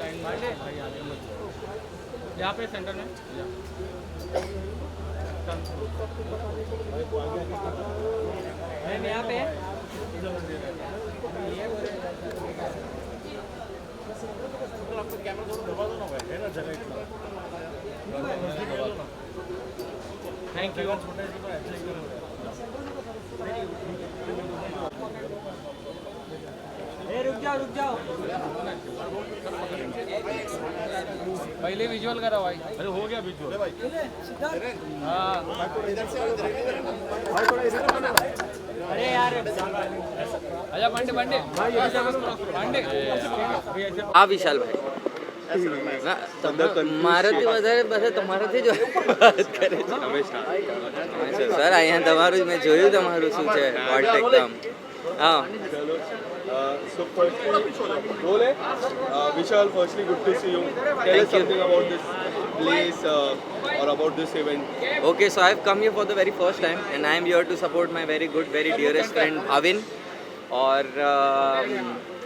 Line में यहाँ पे सेंटर में मैम यहाँ पे थैंक यू। रुक जाओ पहले विजुअल करा भाई। अरे हो गया विजुअल हाँ। अरे यार आजा पांडे पांडे हाँ विशाल भाई મારાથી વધારે બધા તમારાથી જ વાત કરે છે સર અહીંયા તમારું મેં જોયું તમારું શું છે વોલ્ટેક કામ હા So firstly, Role, Vishal, firstly good to see you. Tell us something about this place or about this event. Okay, so I've come here for the very first time and I am here to support my very good, very dearest friend Bhavin. और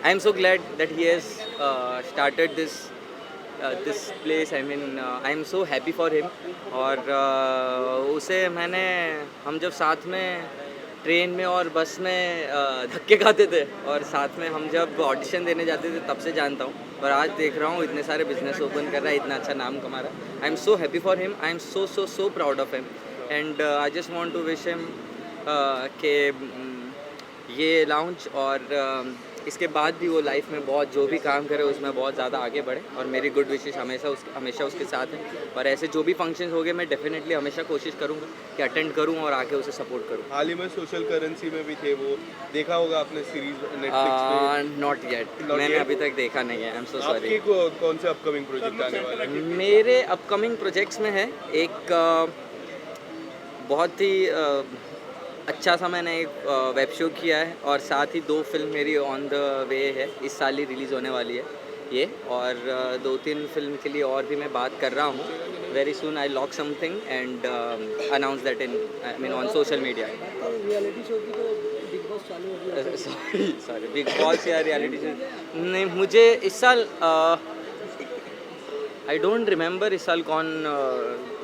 I am so glad that he has started this place. I mean, I am so happy for him. और उसे हम जब साथ में train में और बस में धक्के खाते थे और साथ में हम जब ऑडिशन देने जाते थे तब से जानता हूँ, पर आज देख रहा हूँ इतने सारे बिजनेस ओपन कर रहा है, इतना अच्छा नाम कमा रहा है. I am so happy for him, I am so proud of him and I just want to wish him कि ये लाउंज और इसके बाद भी वो लाइफ में बहुत जो भी काम करे उसमें बहुत ज़्यादा आगे बढ़े और मेरी गुड विशेष हमेशा उसके साथ हैं. और ऐसे जो भी फंक्शंस हो गए मैं डेफिनेटली हमेशा कोशिश करूँगा कि अटेंड करूँ और आके उसे सपोर्ट करूँ. हाल ही में सोशल करेंसी में भी थे वो, देखा होगा आपने सीरीज नेटफ्लिक्स पे? नॉट येट, मैंने अभी तक देखा नहीं है. I am so sorry. आपके कौन से अपकमिंग प्रोजेक्ट आने वाले हैं? मेरे अपकमिंग प्रोजेक्ट्स में है एक बहुत ही अच्छा सा मैंने एक वेब शो किया है और साथ ही 2 फिल्म मेरी ऑन द वे है, इस साल ही रिलीज़ होने वाली है ये. और 2-3 फिल्म के लिए और भी मैं बात कर रहा हूँ. Very soon I lock something and announce that in I mean on social media. Reality show की तो बिग बॉस चालू हो गया. सॉरी बिग बॉस या रियलिटी शो नहीं. मुझे इस साल आई डोंट रिमेंबर इस साल कौन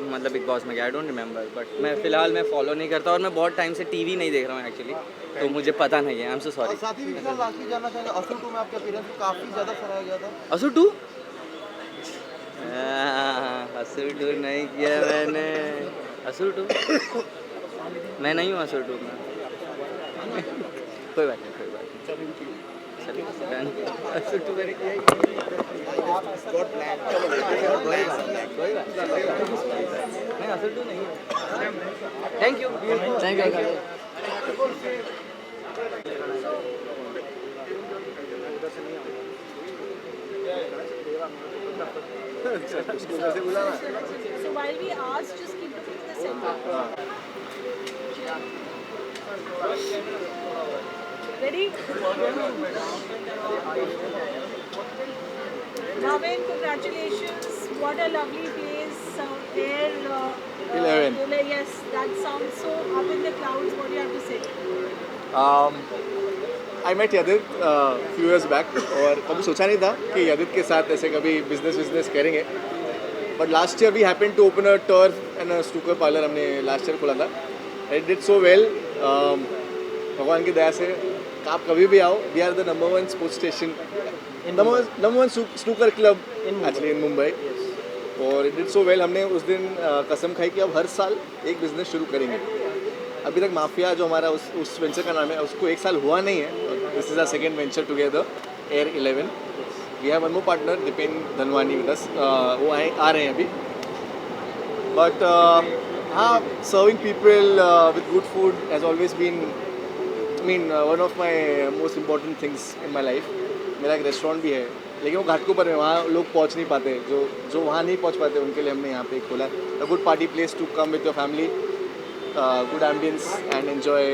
मतलब बिग बॉस में गया. आई डोंट रिमेंबर, बट मैं फ़िलहाल मैं फॉलो नहीं करता और मैं बहुत टाइम से टीवी नहीं देख रहा हूँ एक्चुअली, तो मुझे पता नहीं है. I am so sorry. साथ ही विशाल लास्टली जानना चाहेंगे, असुर 2 में आपके अपीयरेंस को काफ़ी ज़्यादा सराहा गया था. असुर 2? असुर 2 नहीं किया मैंने. असुर 2 मैं नहीं हूँ असुर 2 में. कोई बात नहीं, कोई बात नहीं. असुर 2 मैंने किया ही नहीं. असुर 2 नहीं है. Thank you. So while we ask, just keep looking at the center. Ready? Bhavin, congratulations. What a lovely place. There, 11. Yes, that sounds so up in the clouds. What do you have to say? I met यदित few years back और कभी सोचा नहीं था कि यदित के साथ ऐसे कभी बिजनेस करेंगे. But last year we happen to open a turf and a snooker parlour. हमने लास्ट ईयर खोला था. It did so well. भगवान की दया से आप कभी भी आओ. We are the number 1 sports station, number 1 snooker club actually in Mumbai. और इट डिड सो वेल. हमने उस दिन कसम खाई कि अब हर साल एक बिज़नेस शुरू करेंगे. अभी तक माफिया जो हमारा उस वेंचर का नाम है उसको 1 साल हुआ नहीं है. This is our second venture together, air 11. We have one more partner Dipen Dhanwani with us. वो आ रहे हैं अभी. बट हाँ, serving people with good food has always been one of my most important things in my life. मेरा एक restaurant भी है लेकिन वो घाटकोपर में, वहाँ लोग पहुँच नहीं पाते. जो वहाँ नहीं पहुँच पाते उनके लिए हमने यहाँ पे खोला. A good party place to come with your family. Good ambience and enjoy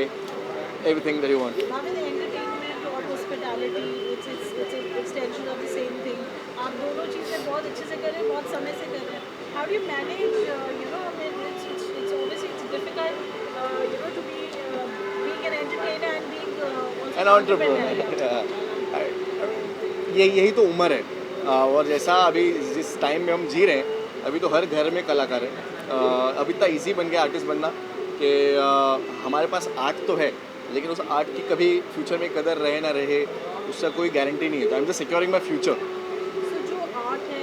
everything that you want. Bhavin, entertainment और hospitality, it's an extension of the same thing. आप दोनों चीज़ें बहुत अच्छे से कर रहे हैं, बहुत समय से कर रहे हैं. How do you manage? I mean, it's obviously difficult, to be being an entertainer and being also An entrepreneur. यही तो उम्र है. और जैसा अभी जिस टाइम में हम जी रहे हैं, अभी तो हर घर में कलाकार है। अभी इतना ईजी बन गया आर्टिस्ट बनना कि हमारे पास आर्ट तो है, लेकिन उस आर्ट की कभी फ्यूचर में कदर रहे ना रहे उसका कोई गारंटी नहीं है। तो I am just securing my future. So जो आर्ट है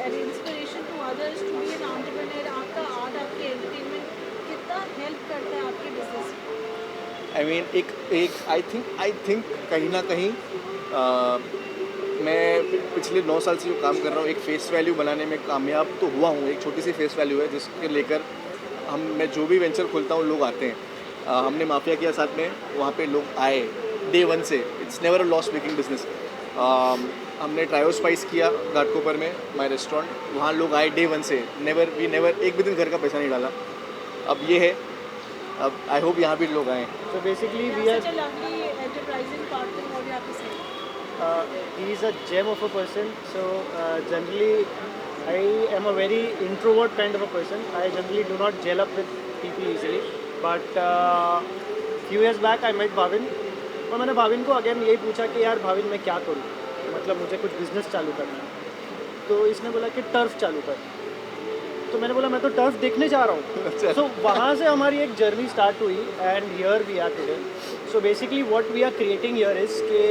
an inspiration to others to be an entrepreneur, आपका आर्ट आपके एंटरटेनमेंट कितना हेल्प करता है आपके बिजनेस में? आई मीन एक आई थिंक कहीं ना कहीं मैं पिछले 9 साल से जो काम कर रहा हूँ, एक फेस वैल्यू बनाने में कामयाब तो हुआ हूँ। एक छोटी सी फेस वैल्यू है जिसके लेकर मैं जो भी वेंचर खोलता हूँ लोग आते हैं। हमने माफिया किया साथ में, वहाँ पे लोग आए डे 1 से। It's never a loss making business. हमने ट्रायो स्पाइस किया घाटकोपर में माई रेस्टोरेंट, वहाँ लोग आए डे 1 से। वी नेवर एक भी दिन घर का पैसा नहीं डाला। अब ये है, अब आई होप यहाँ भी लोग आएँ। So basically, we are. Such a lovely enterprising partner. What do you have to say? He is a gem of a person. So generally, I am a very introvert kind of a person. I generally do not gel up with people easily. But few years back, I met Bhavin. और मैंने भाविन को again यही पूछा कि यार भाविन मैं क्या करूँ, मतलब मुझे कुछ बिजनेस चालू करना है। तो इसने बोला कि टर्फ चालू कर। तो मैंने बोला मैं तो टर्फ देखने जा रहा हूँ। सो वहाँ से हमारी एक जर्नी स्टार्ट हुई and here we are today. So basically what we are creating here is के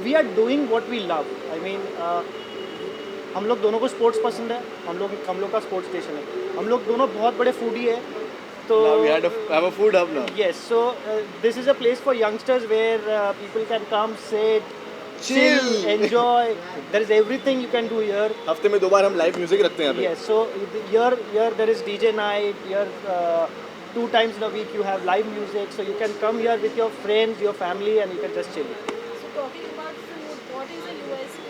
we are doing what we love. I mean हम लोग दोनों को स्पोर्ट्स पसंद है, हम लोग का स्पोर्ट्स स्टेशन है, हम लोग दोनों बहुत बड़े फूडी है। तो we have a food hub now. Yes, so this is a place for youngsters where people can come, sit, chill, enjoy. There is everything you can do here. हफ्ते में 2 बार हम लाइव म्यूजिक रखते हैं यहाँ पे। Yes, so here there is DJ night. Here 2 times in a week you have live music, so you can come here with your friends, your family, and you can just chill. So talking about food, what is the USP?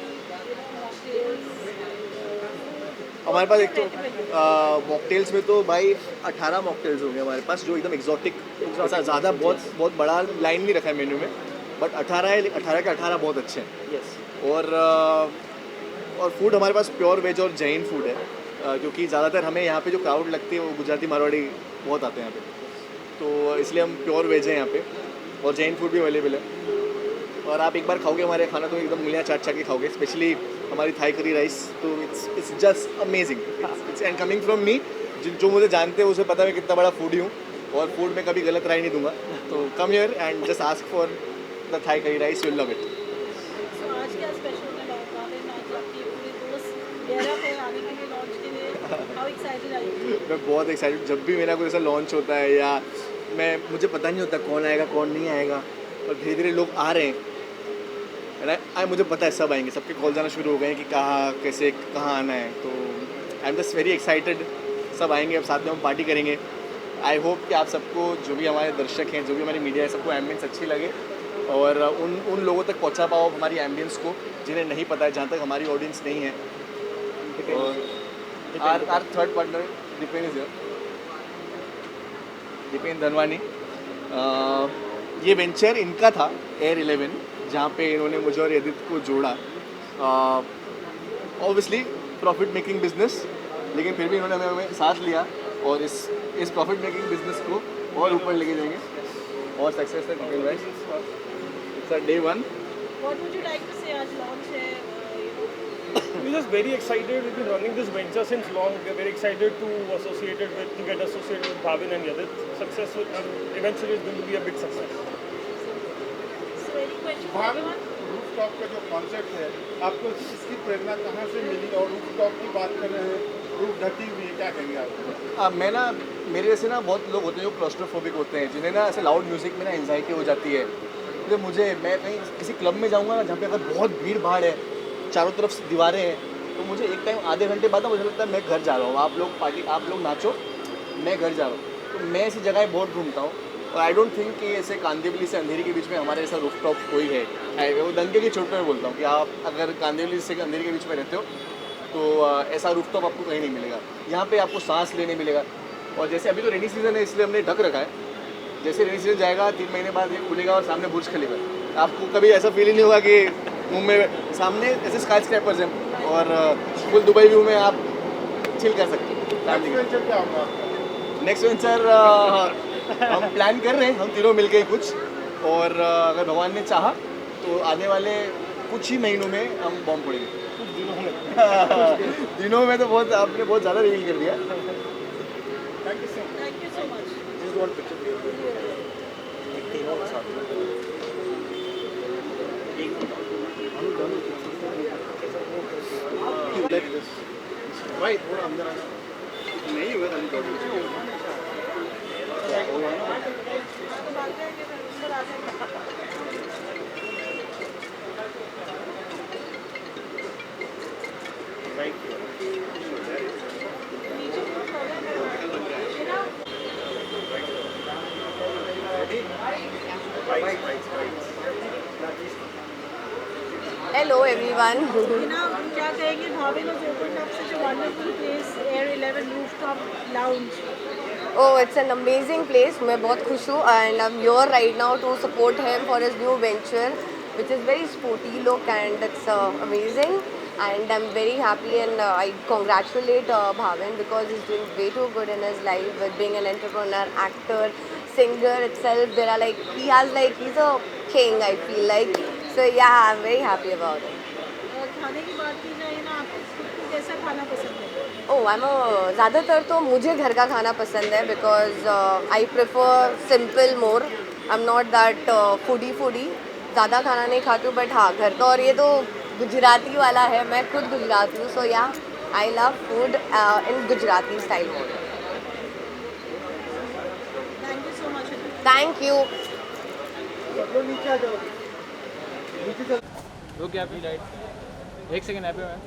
Mocktails. हमारे पास एक तो mocktails में तो भाई 18 mocktails होंगे हमारे पास, जो एकदम एग्जॉटिक, ऐसा ज़्यादा बहुत बड़ा लाइन नहीं रखा है मेन्यू में, बट 18 के 18 बहुत अच्छे हैं। Yes. और फूड हमारे पास प्योर वेज और जैन फूड है, क्योंकि ज़्यादातर हमें यहाँ पे जो क्राउड लगती है वो गुजराती मारवाड़ी बहुत आते हैं यहाँ पे, तो इसलिए हम प्योर वेज हैं यहाँ पे, और जैन फूड भी अवेलेबल है। और आप एक बार खाओगे हमारे खाना तो एकदम उंगलियाँ चाट के खाओगे, स्पेशली हमारी थाई करी राइस, तो it's just amazing. It's and coming from me, जो मुझे जानते हैं उसे पता है मैं कितना बड़ा फूडी हूँ, और फूड में कभी गलत राय नहीं दूंगा। तो come here and just ask for the Thai curry rice, you will love it. So आज क्या स्पेशल है भाविन? आज आपके पूरे दोस्त डेरा पे आने के लिए लॉन्च के लिए how excited are you? मैं बहुत एक्साइटेड। जब भी मेरा कोई ऐसा लॉन्च होता है या मुझे पता नहीं होता कौन आएगा कौन नहीं आएगा, और धीरे धीरे लोग आ रहे हैं, मुझे पता है सब आएंगे, सबके कॉल जाना शुरू हो गए हैं कि कहाँ कैसे कहाँ आना है। तो I am just very excited, सब आएंगे, अब साथ में हम पार्टी करेंगे। आई होप कि आप सबको, जो भी हमारे दर्शक हैं, जो भी हमारी मीडिया है, सबको एम्बियंस अच्छी लगे, और उन लोगों तक पहुंचा पाओ हमारी एम्बियंस को जिन्हें नहीं पता है, जहाँ तक हमारी ऑडियंस नहीं है। और our third partner Dipen is Dipen Dhanwani. ये वेंचर इनका था एयर 11, जहाँ पे इन्होंने मुझे और यदित को जोड़ा। ऑब्वियसली प्रॉफिट मेकिंग बिजनेस, लेकिन फिर भी इन्होंने हमें साथ लिया, और इस प्रॉफिट मेकिंग बिजनेस को और ऊपर लेके जाएंगे, और सक्सेस तक निकल जाए। It's day 1। What would you like to say? आज launch है, We're just very excited. We've been running this venture since long. We're very excited to get associated with Bhavin and Yadit. Successful, and eventually it's going to be a big success. So any question? Bhavin, rooftop का जो concept है, आपको इसकी प्रेरणा कहाँ से मिली? और rooftop की बात कर रहे हैं, रूफ ढकी हुई है, क्या कहेंगे आप? मैं ना, मेरे जैसे ना बहुत लोग होते हैं जो क्लॉस्ट्रोफोबिक होते हैं, जिन्हें ना ऐसे लाउड म्यूज़िक में ना एंजाइटी हो जाती है। तो मैं कहीं किसी क्लब में जाऊँगा ना, जहाँ पे अगर बहुत भीड़ भाड़ है, चारों तरफ से दीवारें हैं, तो मुझे एक टाइम आधे घंटे बाद ना मुझे लगता है मैं घर जा रहा हूँ, आप लोग नाचो, मैं घर जा रहा हूँ। तो मैं ऐसी जगह बहुत ढूंढता हूँ, और आई डोंट थिंक कि ऐसे कांदिवली से अंधेरी के बीच में हमारे ऐसा रूफटॉप कोई है। वो दंगे की चोट में बोलता हूँ कि आप अगर कांदिवली से अंधेरी के बीच में रहते हो तो ऐसा रूफटॉप आपको कहीं नहीं मिलेगा। यहाँ पे आपको सांस लेने मिलेगा। और जैसे अभी तो रेनी सीजन है, इसलिए हमने ढक रखा है। जैसे रेनी सीजन जाएगा 3 महीने बाद ये खुलेगा, और सामने बुर्ज खलीफा, आपको कभी ऐसा फील ही नहीं होगा कि मुंबई में सामने ऐसे स्काई स्क्रैपर्स हैं, और फुल दुबई व्यू में आप चिल कर सकते हो। नेक्स्ट वेंचर हम प्लान कर रहे हैं, हम तीनों मिलके ही कुछ, और अगर भगवान ने चाहा तो आने वाले कुछ ही महीनों में हम बॉम्ब फोड़ेंगे। कुछ दिनों में। दिनों में तो बहुत आपने बहुत ज़्यादा रील कर दिया. Thank you sir. Thank you so much. Just one picture. तीनों के साथ में. Like this. Right, थोड़ा अंदर आना. नहीं हुआ खाली थोड़ा. तो भाग जाएंगे फिर अंदर आ जाएंगे. नीचे बहुत प्रॉब्लम है ना. Hello everyone. ना क्या कहेंगे भाभी लोग opened up such a wonderful place, Air 11 rooftop lounge. Oh, it's an amazing place. मैं बहुत खुश हूँ and I'm here right now to support him for his new venture, which is very sporty look and it's amazing. And I'm very happy and I congratulate Bhavin because he's doing way too good in his life with being an entrepreneur, actor, singer itself. There are like he's a king. I feel like so yeah. I'm very happy about it. खाने की बात की जाए ना, आपको खुद को कैसा खाना पसंद है? ज़्यादातर तो मुझे घर का खाना पसंद है because I prefer simple more. I am not that foodie ज़्यादा खाना नहीं खाती हूँ बट हाँ घर का. और ये तो गुजराती वाला है, मैं खुद गुजराती हूँ सो या I love food in Gujarati style more. Thank you so much. Thank you. रुक यहाँ पे लाइट 1 सेकेंड यहाँ पे मैम.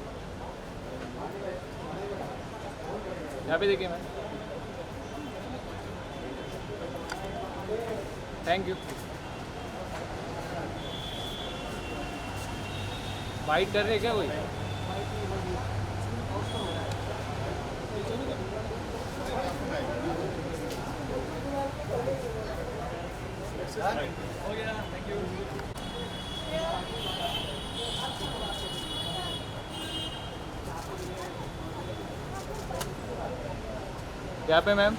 यहाँ पे देखिए मैम. Thank you. वाइट कर रहे क्या कोई? यहाँ पे मैम.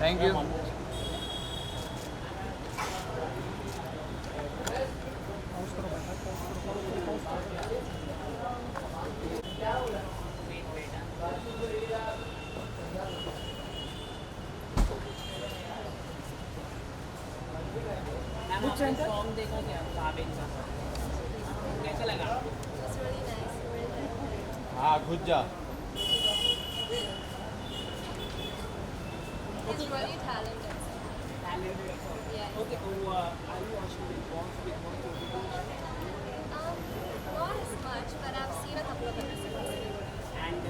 Thank you. हाँ घुस जा. He's really talented. Yeah. Okay, are you also involved with most of the Not as much, but I've seen a couple of episodes. and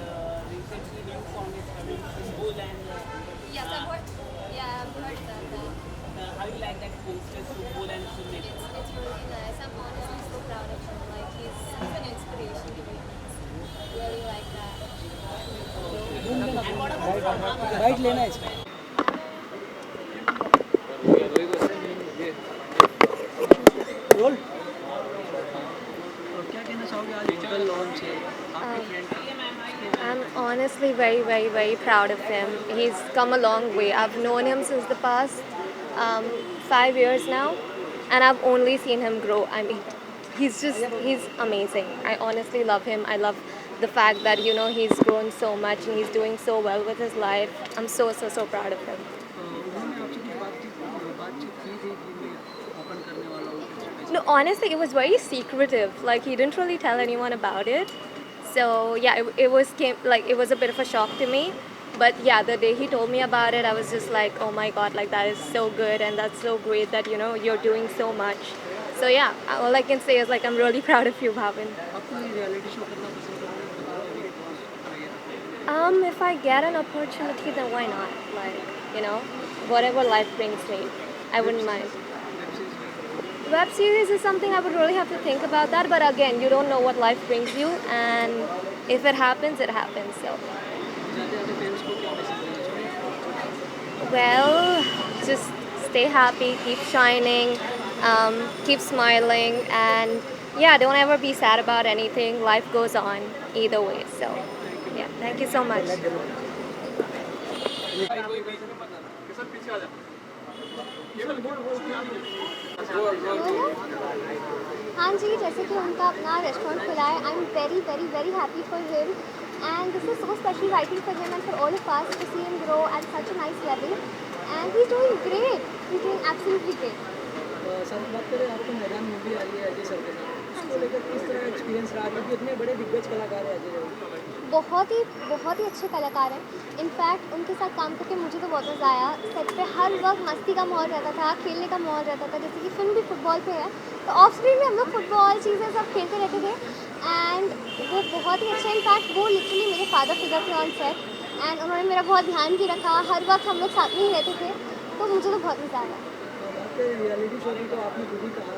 recently new song is coming from Bull and Yes, I've heard. Yeah, I've heard that. how you like that posters from Bull and Sumit? It's really nice. I'm honestly so proud of him. Like he's an inspiration to me. Really like that. Right लेना है इसमें. Role. क्या कहना चाहोगे आज hotel launch है आपके friend? I'm honestly very, very, very proud of him. He's come a long way. I've known him since the past 5 years now, and I've only seen him grow. I mean, he's amazing. I honestly love him. I love the fact that, you know, he's grown so much and he's doing so well with his life. I'm so, so, so proud of him. No, honestly, it was very secretive. Like, he didn't really tell anyone about it. So yeah, it was a bit of a shock to me. But yeah, the day he told me about it, I was just like, oh my god, like that is so good and that's so great that, you know, you're doing so much. So yeah, all I can say is like I'm really proud of you, Bhavin. If I get an opportunity, then why not? Like, you know, whatever life brings me, I wouldn't mind. Web series is something I would really have to think about that, but again, you don't know what life brings you, and if it happens, it happens. So, well, just stay happy, keep shining, keep smiling, and yeah, don't ever be sad about anything. Life goes on either way. So, yeah, thank you so much. हाँ जी, जैसे कि उनका अपना restaurant खुला है, I am very very very happy for him and this is so special writing for him and for all of us to see him grow at such a nice level and he is doing great, he is doing absolutely great. Sir बात करें, आपको मैदान movie आ रही है Ajay sir के साथ, उसको लेकर किस तरह एक्सपीरियंस रहा, क्योंकि इतने बड़े दिग्गज कलाकार हैं अजय? बहुत ही अच्छे कलाकार हैं। इनफैक्ट उनके साथ काम करके मुझे तो बहुत मज़ा आया। सेट पे हर वक्त मस्ती का माहौल रहता था, खेलने का माहौल रहता था। जैसे कि फिल्म भी फुटबॉल पे है, तो ऑफ स्क्रीन में हम लोग फुटबॉल चीज़ें सब खेलते रहते थे एंड वो बहुत ही अच्छा। इनफैक्ट वो लिटरली मेरे फादर फिगर थे ऑन सेट एंड उन्होंने मेरा बहुत ध्यान भी रखा। हर वक्त हम लोग साथ में ही रहते थे, तो मुझे तो बहुत मज़ा आया। रियलिटी शो की तो आपने खुद ही कहा,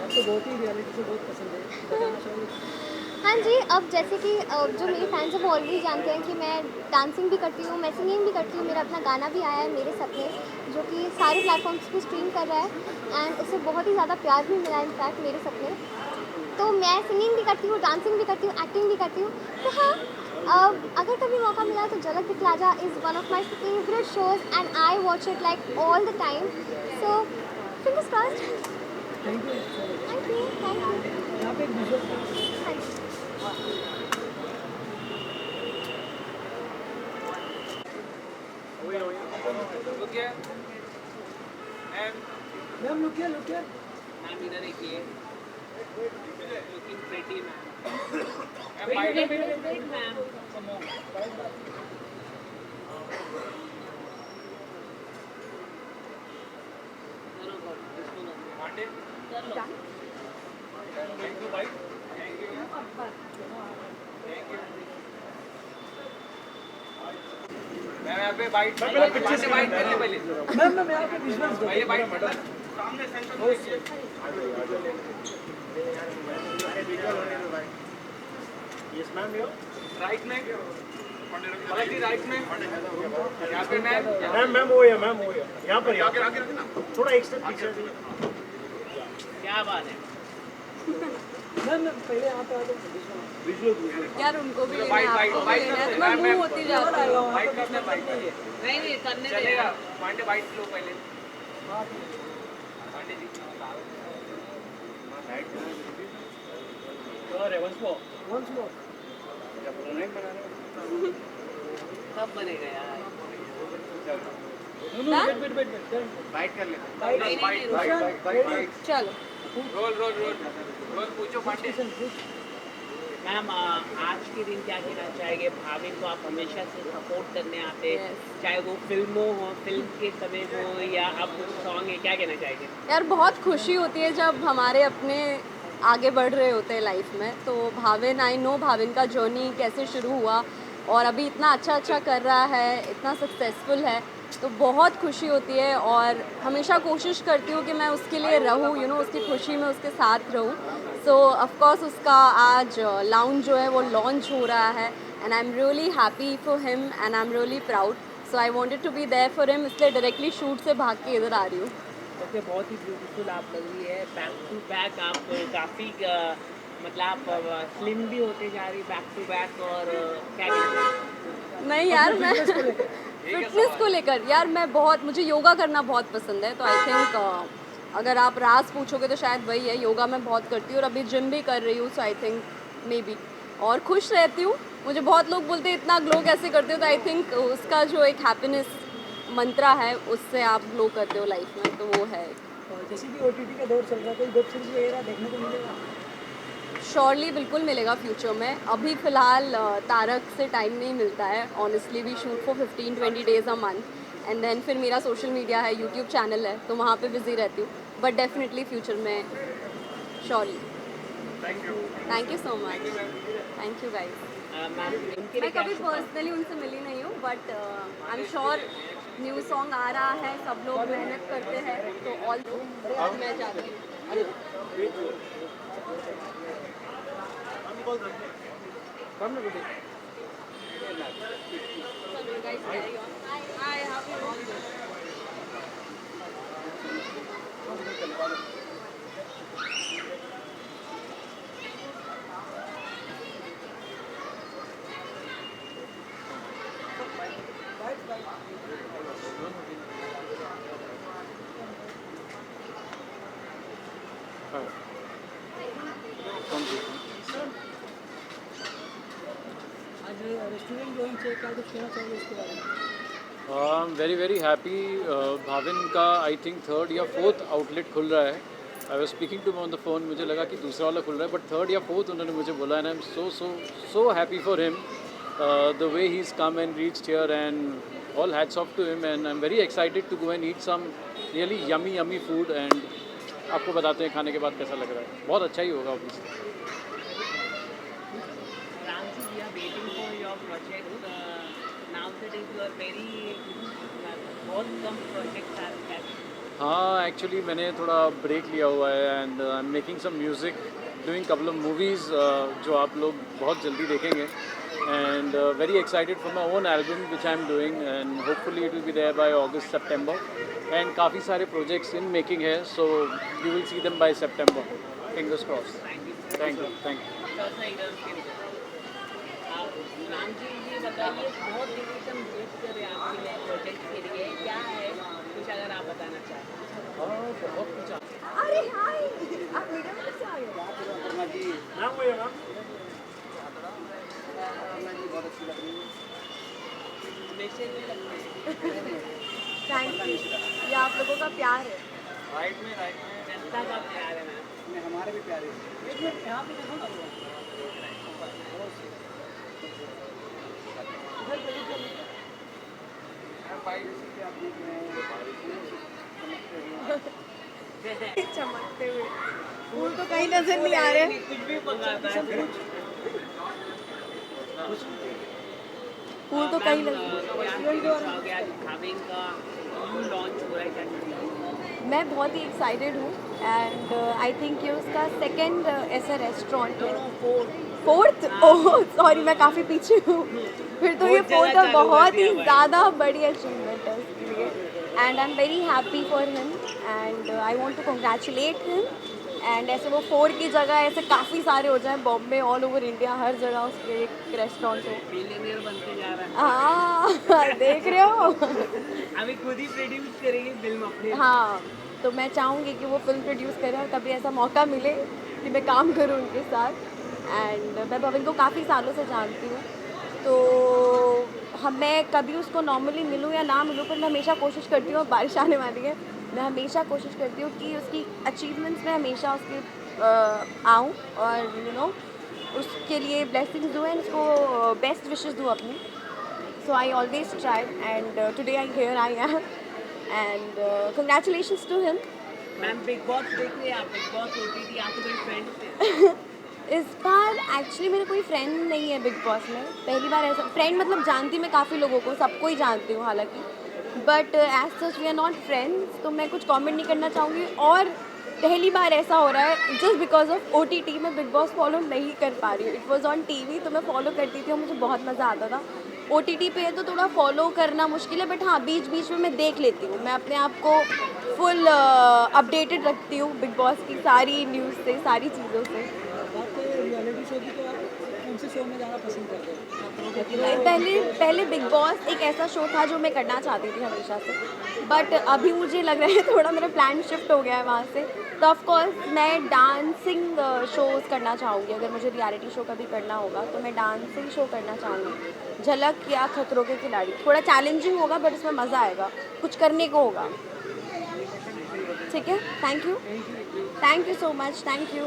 आपको बहुत ही रियलिटी शो बहुत पसंद है, बताना चाहोगे? हाँ जी, अब जैसे कि जो मेरे फैंस हैं वो ऑलरेडी जानते हैं कि मैं डांसिंग भी करती हूँ, मैं सिंगिंग भी करती हूँ। मेरा अपना गाना भी आया है मेरे सपने, जो कि सारे प्लेटफॉर्म्स पे स्ट्रीम कर रहा है एंड उससे बहुत ही ज़्यादा प्यार भी मिला है इनफैक्ट मेरे सपने। तो मैं सिंगिंग भी करती हूँ, डांसिंग भी करती हूँ, एक्टिंग भी करती हूँ। तो हाँ, अगर कभी मौका मिला तो Jhalak Dikhla Jaa is one of my favourite shows and I watch it like all the time. So fingers crossed. Thank you. Thank you, thank you. यहाँ पे एक विजुअल। हाँ जी। Ma'am look here. मैम इधर देखिए, looking pretty ma'am. Wait ma'am यहाँ पे bite पहले मैम यहाँ पे विजुअल्स दो। पहले बाइट सामने सेंटर यस मैम, यो राइट में राइट में यहाँ पे मैम वो है यहाँ पर थोड़ा एक स्टेप पीछे। क्या बात है मैम पहले यहाँ पे आ जाओ। यार उनको भी बाइट मैं मुंह होती जाती हूँ। बाइट करने नहीं करने चलेगा। पांडे बाइट लो पहले। Pandey ji once more. कब बनेगा यार? वेट। बाइट कर ले। बाइट। चलो रोल पूछो पांडे। मैम आज के दिन क्या कहना चाहेंगे? भाविन को आप हमेशा से सपोर्ट करने आते हैं, चाहे वो फिल्मों हो, फिल्म के समय हो या अब सॉन्ग है, क्या कहना चाहेंगे? यार बहुत खुशी होती है जब हमारे अपने आगे बढ़ रहे होते हैं लाइफ में। तो भाविन, आई नो भाविन का जर्नी कैसे शुरू हुआ और अभी इतना अच्छा कर रहा है, इतना सक्सेसफुल है, तो बहुत खुशी होती है और हमेशा कोशिश करती हूँ कि मैं उसके लिए रहूँ, उसकी खुशी में उसके साथ रहूँ। सो ऑफकोर्स उसका आज लाउंज जो है वो लॉन्च हो रहा है and I am really happy for him and I am really proud. So I wanted to be there for him, इसलिए डायरेक्टली शूट से भाग के इधर आ रही हूँ। ओके, बहुत ही ब्यूटीफुल आप लग रही है। बैक टू बैक आप काफ़ी मतलब आप स्लिम भी होते जा रही बैक टू बैक, और क्या कहते हैं? नहीं यार, मैं फिटनेस को लेकर यार मुझे योगा करना बहुत पसंद है। तो आई थिंक अगर आप राज पूछोगे तो शायद वही है। योगा मैं बहुत करती हूँ और अभी जिम भी कर रही हूँ। So I think may be, और खुश रहती हूँ। मुझे बहुत लोग बोलते हैं इतना ग्लो कैसे करते हो, तो आई थिंक उसका जो एक हैप्पीनेस मंत्रा है उससे आप ग्लो करते हो लाइफ में, तो वो है। जैसे कि OTT का दौर चल रहा है, कोई वेब सीरीज वगैरह देखने को मिलेगा? श्योरली बिल्कुल मिलेगा फ्यूचर में। अभी फ़िलहाल तारक से टाइम नहीं मिलता है honestly. We shoot for 15-20 days a month and then फिर मेरा सोशल मीडिया है, यूट्यूब चैनल है, तो वहाँ पे बिजी रहती हूँ। बट डेफिनेटली फ्यूचर में surely. Thank you so much. Thank you guys. मैं कभी पर्सनली उनसे मिली नहीं हूँ, but I am sure new song आ रहा है, सब लोग मेहनत करते हैं, तो ऑल मैं चाहती हूँ। आज रेस्टोरेंट ज्वाइन किया, क्या कुछ कहना चाहोगे इसके बारे में? Very very happy. भाविन का आई थिंक 3rd या 4th आउटलेट खुल रहा है. I was speaking to on the phone, मुझे लगा कि दूसरा वाला खुल रहा है, बट 3rd या 4th उन्होंने मुझे बोला. And I M so happy for him, the way he's come and reached here, and all hats off to him. And I'm very excited to go and eat some really yummy food. And आपको बताते हैं खाने के बाद कैसा लग रहा है. बहुत अच्छा ही होगा obviously. Ramji, we are waiting for your project. Nowadays you are very बहुत कम projects are happening. हाँ, एक्चुअली मैंने थोड़ा ब्रेक लिया हुआ है. And I am making some music, doing couple of movies जो आप लोग बहुत जल्दी देखेंगे. And very excited for my own album which I am doing. And hopefully it will be there by August September. And काफ़ी सारे projects in making है, so you will see them by September. Fingers crossed. Thank you. Ramji जी बताइए, बहुत दिनों से हम wait कर रहे हैं आपके नए प्रोजेक्ट के लिए. क्या है कुछ अगर आप बताना चाहें? बहुत कुछ. अरे हाय, आप मीडिया में कैसे आ गए? नाम हुए मैम. बहुत अच्छी लग रही है. Thank you. ये आप लोगों का प्यार है. राइट में जनता का प्यार है मैम. हमारे भी प्यारे. एक मिनट यहाँ पे देखो ना. चमकते हुए फूल तो कहीं नजर नहीं आ रहे. कुछ भी मंगाता है. फूल तो कहीं नजर. भाविन का न्यू लॉन्च हो रहा है. मैं बहुत ही एक्साइटेड हूँ. एंड आई थिंक ये उसका 2nd ऐसा रेस्टोरेंट है. 4th? ओह सॉरी, मैं काफ़ी पीछे हूँ. फिर तो ये 4th बहुत ही ज़्यादा बड़ी अचीवमेंट है उसके लिए. And I am very happy for him. And I want to congratulate him. And ऐसे वो 4 की जगह ऐसे काफ़ी सारे हो जाए बॉम्बे, ऑल ओवर इंडिया, हर जगह उसके एक रेस्टोरेंट हो. मिलियनेयर बनते जा रहा है. हाँ देख रहे हो. अभी खुद ही प्रोड्यूस करेंगे फिल्म अपने. हाँ, तो मैं चाहूँगी कि वो फिल्म प्रोड्यूस करें और कभी ऐसा मौका मिले कि मैं काम करूँ उनके साथ. एंड मैं भविन को काफ़ी सालों से जानती हूँ, तो मैं कभी उसको नॉर्मली मिलूँ या ना मिलूँ, पर मैं हमेशा कोशिश करती हूँ. बारिश आने वाली है. मैं हमेशा कोशिश करती हूँ कि उसकी अचीवमेंट्स में हमेशा उसके आऊँ और उसके लिए ब्लेसिंग्स दूँ एंड उसको बेस्ट विशेस दूँ अपनी. So I always try and today here I am. And congratulations to him. Ma'am Bigg Boss देख रहे हैं आप? बिग बॉस OTT आपके कोई फ्रेंड? इस बार एक्चुअली मेरे कोई फ्रेंड नहीं है बिग बॉस में. पहली बार ऐसा फ्रेंड, मतलब जानती मैं काफ़ी लोगों को, सबको ही जानती हूँ हालांकि, but as such we are not friends. तो मैं कुछ कमेंट नहीं करना चाहूँगी. और पहली बार ऐसा हो रहा है जस्ट बिकॉज ऑफ OTT मैं बिग बॉस फॉलो नहीं कर पा रही हूँ. इट वॉज ऑन TV तो मैं फॉलो करती थी और मुझे बहुत मज़ा आता था. OTT पे है तो थोड़ा फॉलो करना मुश्किल है, बट हाँ बीच बीच में मैं देख लेती हूँ. मैं अपने आप को फुल अपडेटेड रखती हूँ बिग बॉस की सारी न्यूज़ से, सारी चीज़ों से. बात करें रियलिटी शो की, तो आप कौन से शो में जाना पसंद करते हैं? पहले बिग बॉस एक ऐसा शो था जो मैं करना चाहती थी हमेशा से, बट अभी मुझे लग रहा है थोड़ा मेरा प्लान शिफ्ट हो गया है वहाँ से. तो ऑफकोर्स मैं डांसिंग शोज़ करना चाहूँगी. अगर मुझे रियलिटी शो कभी करना होगा तो मैं डांसिंग शो करना चाहूँगी. झलक या खतरों के खिलाड़ी. थोड़ा चैलेंजिंग होगा बट इसमें मज़ा आएगा, कुछ करने को होगा. ठीक है, thank you so much. Thank you.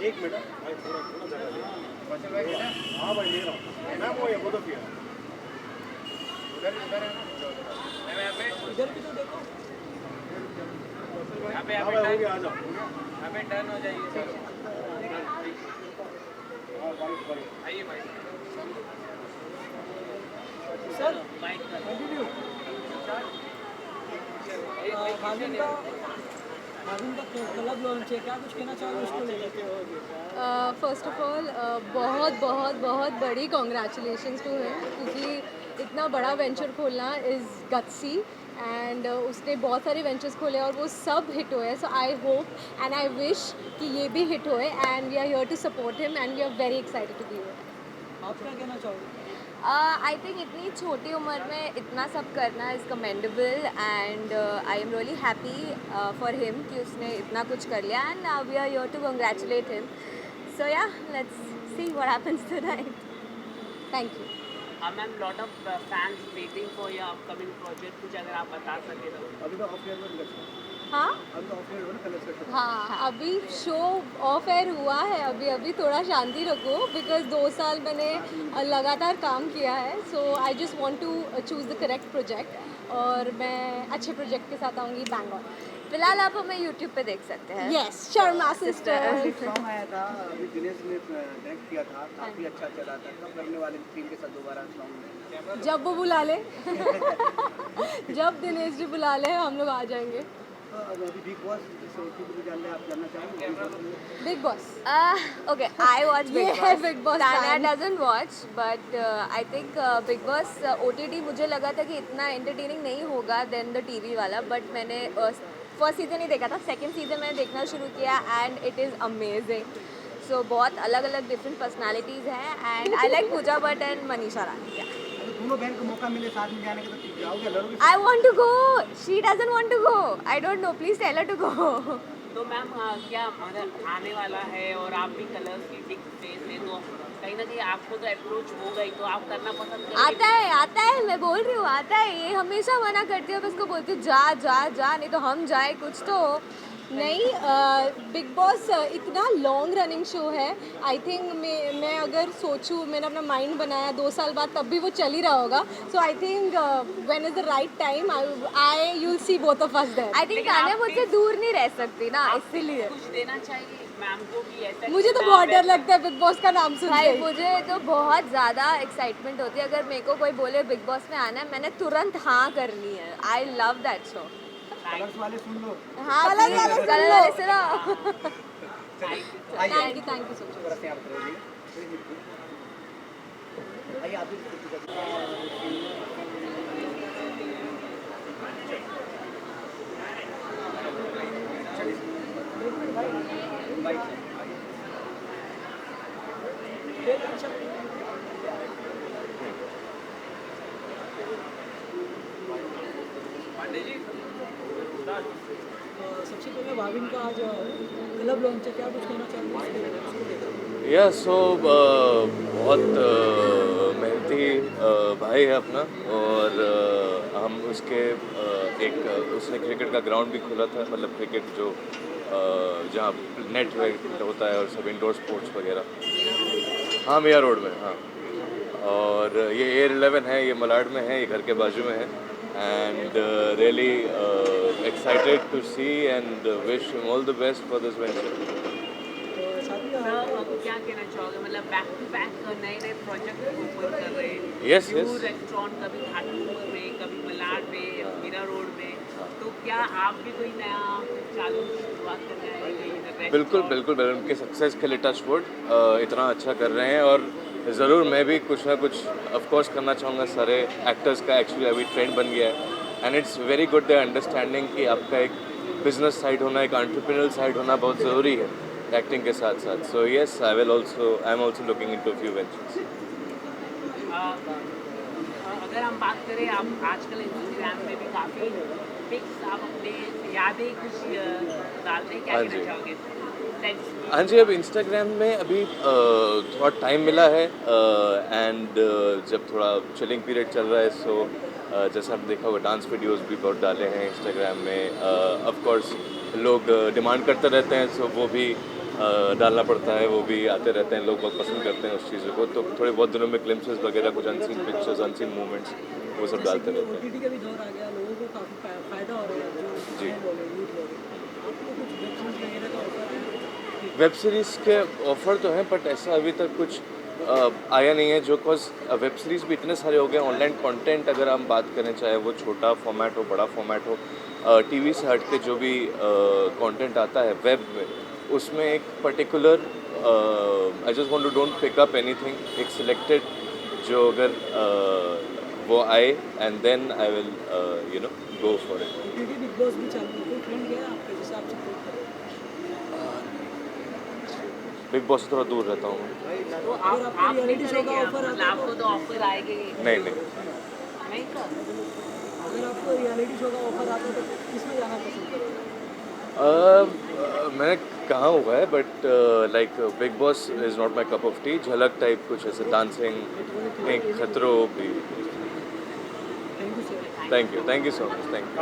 एक मिनट भाई, थोड़ा जगह दे. हाँ भाई ले रहा हूँ मैम. वो ये बोलो फिर इधर भी तो देखो. डन हो जाइए सर। आइए भाई सर कंटिन्यू। भाविन का क्लब लॉन्च है, क्या कुछ कहना चाहोगे उसको लेकर? फर्स्ट ऑफ ऑल बहुत बहुत बहुत बड़ी कॉन्ग्रेचुलेशंस टू हिम, क्योंकि इतना बड़ा वेंचर खोलना इज़ गट्सी एंड उसने बहुत सारे वेंचर्स खोले और वो सब हिट हुए। So I hope and I wish कि ये भी हिट होए and we are here to support him and we are very excited to be here. आप क्या कहना चाहोगे? आई थिंक इतनी छोटी उम्र में इतना सब करना is commendable and I am really happy for him कि उसने इतना कुछ कर लिया and we are here to congratulate him. So yeah let's see what happens tonight. Thank you. Ma'am lot of fans waiting for your upcoming project, कुछ अगर आप बता सके तो। अभी तो ऑफ एयर में हाँ अभी तो ऑफ एयर हो ना कलर्स का शो। हाँ, अभी शो ऑफ एयर हुआ है, अभी थोड़ा शांति रखो बिकॉज 2 साल मैंने लगातार काम किया है। So I just want to choose the correct project और मैं अच्छे प्रोजेक्ट के साथ आऊँगी बैंगलोर। फिलहाल आप हमें यूट्यूब पे देख सकते हैं। Yes, Sharma sister. एक सॉन्ग आया था अभी दिनेश ने डायरेक्ट किया था, काफ़ी अच्छा चला था। कब करने वाले टीम के साथ दोबारा सॉन्ग में? जब वो बुला ले जब दिनेश जी बुला ले हम लोग आ जाएंगे। अभी बिग बॉस जानना है, आप जानना चाहेंगे? Big boss Okay, I watch Big ये है Boss. Big Boss Tanya fan. doesn't watch, but I think Big Boss OTT मुझे लगा था कि इतना entertaining नहीं होगा than the TV वाला, but मैंने फर्स्ट सीजन ही देखा था, सेकंड सीजन मैंने देखना शुरू किया and it is amazing. So बहुत अलग अलग डिफरेंट पर्सनालिटीज़ हैं and I like Pooja Bhatt and Manisha Rani. दोनों बहन को मौका मिले साथ में जाने का तो जाओगे, लड़ोगे? I want to go. She doesn't want to go. I don't know. Please tell her to go. तो मैम क्या मतलब आने वाला है और आप भी कलर्स की बिग फेस है, तो कहीं ना कहीं आपको तो अप्रोच होगा ही, तो आप करना पसंद करेंगे? आता है, मैं बोल रही हूँ आता है। ये हमेशा मना करती है, मैं उसको बोलती हूँ जा जा जा, नहीं तो हम जाए कुछ तो। नहीं, बिग बॉस इतना लॉन्ग रनिंग शो है। आई थिंक मैं अगर सोचूं, मैंने अपना माइंड बनाया 2 साल बाद तब भी वो चल ही रहा होगा। So I think when is the right time I you will see both of us there. I think Tanya मुझसे दूर नहीं रह सकती ना, इसीलिए कुछ देना चाहिए मैम को कि ऐसा मुझे तो बहुत डर लगता है बिग बॉस का नाम सुन भाई, के। मुझे तो बहुत ज़्यादा एक्साइटमेंट होती है। अगर मेरे को कोई बोले बिग बॉस में आना है, मैंने तुरंत हाँ करनी है। I love that show. Colours वाले सुन लो। हाँ, कलर वाले सुन कलर लो। वाले सुनो। Thank you so much. आइए आप भी सबसे पहले भाविन का आज क्लब लॉन्च है, क्या कुछ कहना चाहेंगे? या सो बहुत मेहनती भाई है अपना और हम उसके उसने क्रिकेट का ग्राउंड भी खोला था, मतलब क्रिकेट जो जहाँ नेट होता है और सब इंडोर स्पोर्ट्स वगैरह। हाँ, मियाँ रोड में। हाँ, और ये एयर 11 है, ये मलाड में है, ये घर के बाजू में है and really excited to see and wish him all the best for this venture. आप क्या कहना चाहोगे, मतलब बैक टू बैक नए नए प्रोजेक्ट ओपन कर रहे हैं? Yes, new yes. रेस्टोरेंट, कभी घाटपुर में, कभी मलाड में, मीरा रोड में, तो क्या आप भी कोई नया चालू शुरुआत करना है? बिल्कुल बिल्कुल बिल्कुल, उनके सक्सेस के लिए टच वुड इतना अच्छा कर रहे हैं और ज़रूर मैं भी कुछ ना कुछ ऑफ कोर्स करना चाहूँगा। सारे एक्टर्स का एक्चुअली अभी ट्रेंड बन गया है and it's very good the understanding कि आपका एक बिजनेस साइड होना, एक एंटरप्रेन्योरल साइड होना बहुत ज़रूरी है एक्टिंग के साथ साथ। So yes, I am also looking into few ventures. अगर हम बात करें, आप आजकल इंस्टाग्राम में भी काफ़ी पिक्स आप अपने यादें कुछ डालते हैं, क्या हाँ कहना जी। चाहोगे? Thanks. हाँ जी, अब इंस्टाग्राम में अभी थोड़ा टाइम मिला है एंड जब थोड़ा चिलिंग पीरियड चल रहा है, सो जैसा आपने देखा होगा डांस वीडियोस भी बहुत डाले हैं इंस्टाग्राम में। ऑफ कोर्स लोग डिमांड करते रहते हैं, सो वो भी डालना पड़ता है, वो भी आते रहते हैं, लोग बहुत पसंद करते हैं उस चीज़ों को। तो थोड़े बहुत दिनों में ग्लिम्पसेस वगैरह, कुछ अनसीन पिक्चर्स, अनसीन मूवमेंट्स, वो सब डालते रहते हैं। ओटीटी का भी दौर आ गया, लोगों को काफ़ी फायदा हो रहा है, जो जी। यूथ लोग वेब सीरीज़ के ऑफ़र तो हैं बट ऐसा अभी तक कुछ आया नहीं है, जो कॉज वेब सीरीज़ भी इतने सारे हो गए। ऑनलाइन कंटेंट अगर हम बात करें, चाहे वो छोटा फॉर्मेट हो बड़ा फॉर्मेट हो, टीवी से हट के जो भी कंटेंट आता है वेब में, उसमें एक particular I just want to don't pick up anything, एक सिलेक्टेड जो अगर वो आए and then I will you know go for it. Bigg Boss भी चालू है, कोई फ्रेंड गया आपके जिससे आप सपोर्ट करें? बिग बॉस से थोड़ा दूर रहता हूँ मैं। तो आप रियलिटी शो का ऑफर आता है आपको तो ऑफर आएगी नहीं नहीं का अगर आपको रियलिटी शो का ऑफर आता है तो किसमें जाना पसंद करोगे? मैंने कहा हुआ है but like big boss is not my cup of T. झलक टाइप कुछ ऐसे डांसिंग एक खतरों भी। Thank you so much, thank you.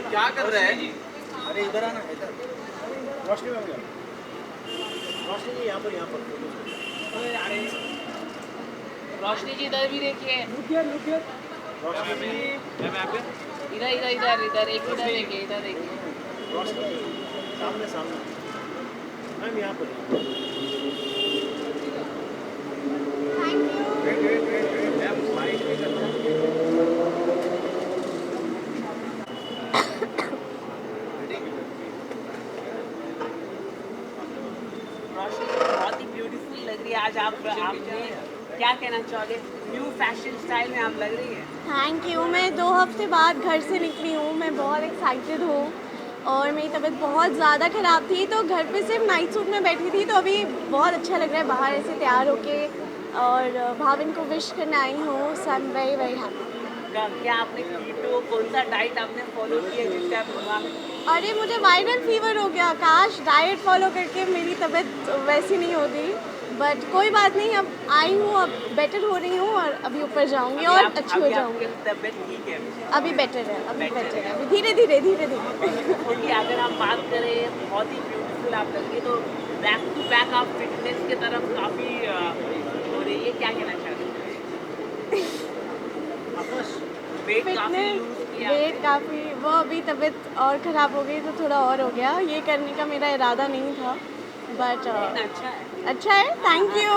क्या कर रहे हैं? अरे इधर आना, इधर रोशनी में गया। रोशनी जी यहाँ पर रोशनी जी इधर भी देखिए। रोशनी जी इधर इधर इधर इधर एक इधर देखिए, इधर देखिए। रोशनी जी सामने मैम यहाँ पर। रोशनी बहुत ही ब्यूटीफुल लग रही है आज आपने क्या कहना चाहोगे? न्यू फैशन स्टाइल में आप लग रही है। Thank you. मैं 2 हफ्ते बाद घर से निकली हूँ, मैं बहुत एक्साइटेड हूँ और मेरी तबीयत बहुत ज़्यादा ख़राब थी तो घर पे सिर्फ नाइट सूट में बैठी थी, तो अभी बहुत अच्छा लग रहा है बाहर ऐसे तैयार होके और भाविन को विश करने आई हूँ। So I am very very happy. क्या आपने कीटो कौन सा डाइट आपने फॉलो किया जिससे आप अरे मुझे वायरल फीवर हो गया, काश डाइट फॉलो करके मेरी तबीयत वैसी नहीं होती, बट कोई बात नहीं, अब आई हूँ, अब बेटर हो रही हूँ और अभी ऊपर जाऊँगी और अच्छी हो जाऊँगी। तबीयत ठीक है? अभी बेटर है, अभी बेटर है, अभी धीरे धीरे क्योंकि अगर आप बात करें बहुत ही ब्यूटीफुल आप लग रही है, तो बैक टू बैक आप फिटनेस की तरफ काफ़ी हो रही है, क्या कहना चाहते हैं? वेट काफ़ी वो अभी तबीयत और ख़राब हो गई तो थोड़ा और हो गया, ये करने का मेरा इरादा नहीं था बट अच्छा है, थैंक यू।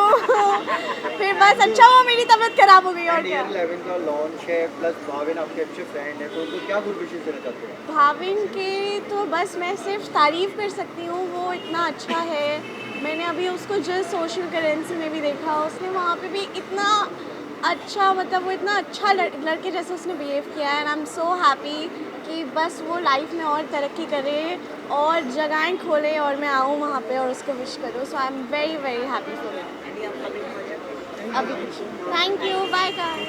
फिर बस अच्छा हुआ मेरी तबीयत ख़राब हो गई और क्या। 11 का लॉन्च है प्लस भाविन आपके अच्छे फ्रेंड है, तो उनको क्या गुड विशेष देना चाहते हैं? भाविन के तो बस मैं सिर्फ तारीफ़ कर सकती हूँ, वो इतना अच्छा है। मैंने अभी उसको जस्ट सोशल करेंसी में भी देखा, उसने वहाँ पे भी इतना अच्छा, मतलब वो इतना अच्छा लड़के जैसे उसने बिहेव किया है and I am so happy कि बस वो लाइफ में और तरक्की करे और जगहें खोले और मैं आऊँ वहाँ पे और उसको विश करूँ। So I am very very happy for it. अभी थैंक यू, बाय गाइस।